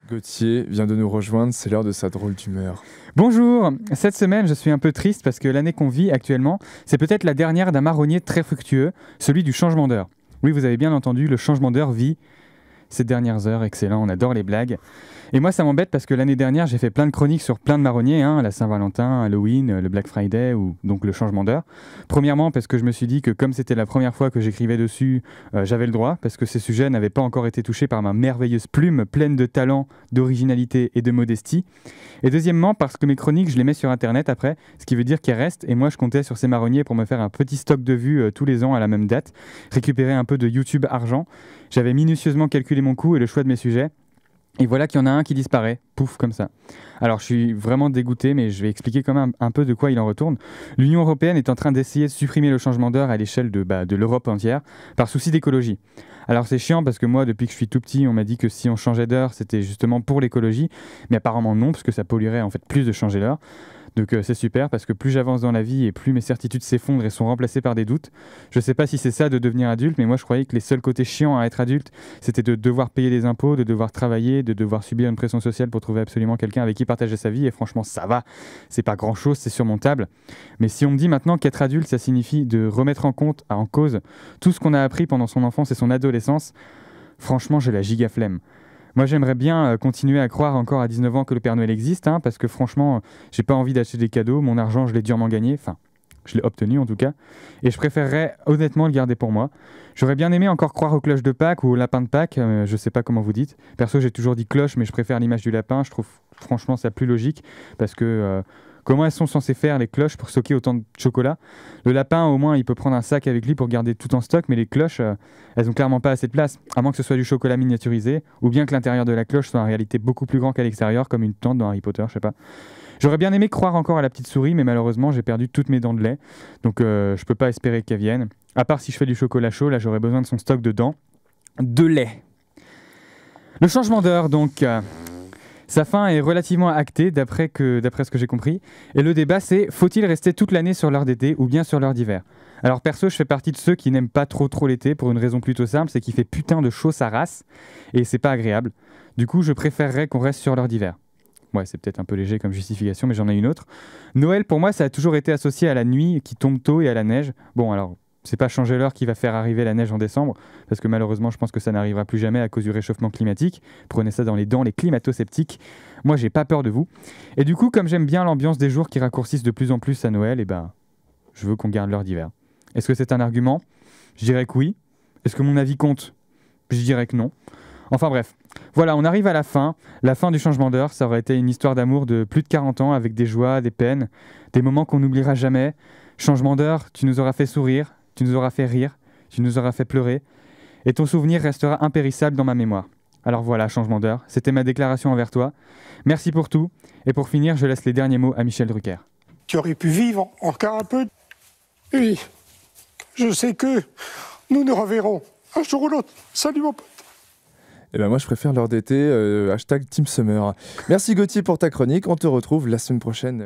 Gauthier vient de nous rejoindre, c'est l'heure de sa drôle d'humeur. Bonjour, cette semaine je suis un peu triste parce que l'année qu'on vit actuellement, c'est peut-être la dernière d'un marronnier très fructueux, celui du changement d'heure. Oui, vous avez bien entendu, le changement d'heure vit ces dernières heures, excellent, on adore les blagues. Et moi ça m'embête parce que l'année dernière j'ai fait plein de chroniques sur plein de marronniers, la Saint-Valentin, Halloween, le Black Friday ou donc le changement d'heure. Premièrement parce que je me suis dit que comme c'était la première fois que j'écrivais dessus, j'avais le droit, parce que ces sujets n'avaient pas encore été touchés par ma merveilleuse plume pleine de talent, d'originalité et de modestie. Et deuxièmement parce que mes chroniques je les mets sur internet après, ce qui veut dire qu'elles restent, et moi je comptais sur ces marronniers pour me faire un petit stock de vues tous les ans à la même date, récupérer un peu de YouTube argent. J'avais minutieusement calculé mon coût et le choix de mes sujets. Et voilà qu'il y en a un qui disparaît, pouf, comme ça. Alors je suis vraiment dégoûté, mais je vais expliquer quand même un peu de quoi il en retourne. L'Union européenne est en train d'essayer de supprimer le changement d'heure à l'échelle de l'Europe entière, par souci d'écologie. Alors c'est chiant parce que moi, depuis que je suis tout petit, on m'a dit que si on changeait d'heure, c'était justement pour l'écologie, mais apparemment non, parce que ça polluerait en fait plus de changer l'heure. Donc c'est super parce que plus j'avance dans la vie et plus mes certitudes s'effondrent et sont remplacées par des doutes. Je sais pas si c'est ça de devenir adulte, mais moi je croyais que les seuls côtés chiants à être adulte, c'était de devoir payer des impôts, de devoir travailler, de devoir subir une pression sociale pour trouver absolument quelqu'un avec qui partager sa vie. Et franchement ça va, c'est pas grand chose, c'est surmontable. Mais si on me dit maintenant qu'être adulte ça signifie de remettre en cause tout ce qu'on a appris pendant son enfance et son adolescence, franchement j'ai la giga flemme. Moi, j'aimerais bien continuer à croire encore à 19 ans que le Père Noël existe, parce que franchement, j'ai pas envie d'acheter des cadeaux. Mon argent, je l'ai durement gagné. Enfin, je l'ai obtenu en tout cas. Et je préférerais honnêtement le garder pour moi. J'aurais bien aimé encore croire aux cloches de Pâques ou au lapin de Pâques. Je sais pas comment vous dites. Perso, j'ai toujours dit cloche, mais je préfère l'image du lapin. Je trouve franchement ça plus logique parce que comment elles sont censées faire les cloches pour stocker autant de chocolat? Le lapin, au moins, il peut prendre un sac avec lui pour garder tout en stock, mais les cloches, elles ont clairement pas assez de place, à moins que ce soit du chocolat miniaturisé, ou bien que l'intérieur de la cloche soit en réalité beaucoup plus grand qu'à l'extérieur, comme une tente dans Harry Potter, je sais pas. J'aurais bien aimé croire encore à la petite souris, mais malheureusement, j'ai perdu toutes mes dents de lait, donc je peux pas espérer qu'elles viennent. À part si je fais du chocolat chaud, là, j'aurais besoin de son stock de dents. De lait. Le changement d'heure, donc... Sa fin est relativement actée d'après ce que j'ai compris. Et le débat c'est, faut-il rester toute l'année sur l'heure d'été ou bien sur l'heure d'hiver? Alors perso, je fais partie de ceux qui n'aiment pas trop l'été pour une raison plutôt simple, c'est qu'il fait putain de chaud sa race et c'est pas agréable. Du coup, je préférerais qu'on reste sur l'heure d'hiver. Ouais, c'est peut-être un peu léger comme justification, mais j'en ai une autre. Noël, pour moi, ça a toujours été associé à la nuit qui tombe tôt et à la neige. Bon, alors... c'est pas changer l'heure qui va faire arriver la neige en décembre, parce que malheureusement, je pense que ça n'arrivera plus jamais à cause du réchauffement climatique. Prenez ça dans les dents, les climato-sceptiques. Moi, j'ai pas peur de vous. Et du coup, comme j'aime bien l'ambiance des jours qui raccourcissent de plus en plus à Noël, je veux qu'on garde l'heure d'hiver. Est-ce que c'est un argument? Je dirais que oui. Est-ce que mon avis compte? Je dirais que non. Enfin bref, voilà, on arrive à la fin du changement d'heure. Ça aurait été une histoire d'amour de plus de 40 ans, avec des joies, des peines, des moments qu'on n'oubliera jamais. Changement d'heure, tu nous auras fait sourire. Tu nous auras fait rire, tu nous auras fait pleurer, et ton souvenir restera impérissable dans ma mémoire. Alors voilà, changement d'heure, c'était ma déclaration envers toi. Merci pour tout, et pour finir, je laisse les derniers mots à Michel Drucker. Tu aurais pu vivre encore un peu. Oui, je sais que nous nous reverrons un jour ou l'autre. Salut mon pote. Et moi je préfère l'heure d'été, hashtag Team Summer. Merci Gauthier pour ta chronique, on te retrouve la semaine prochaine.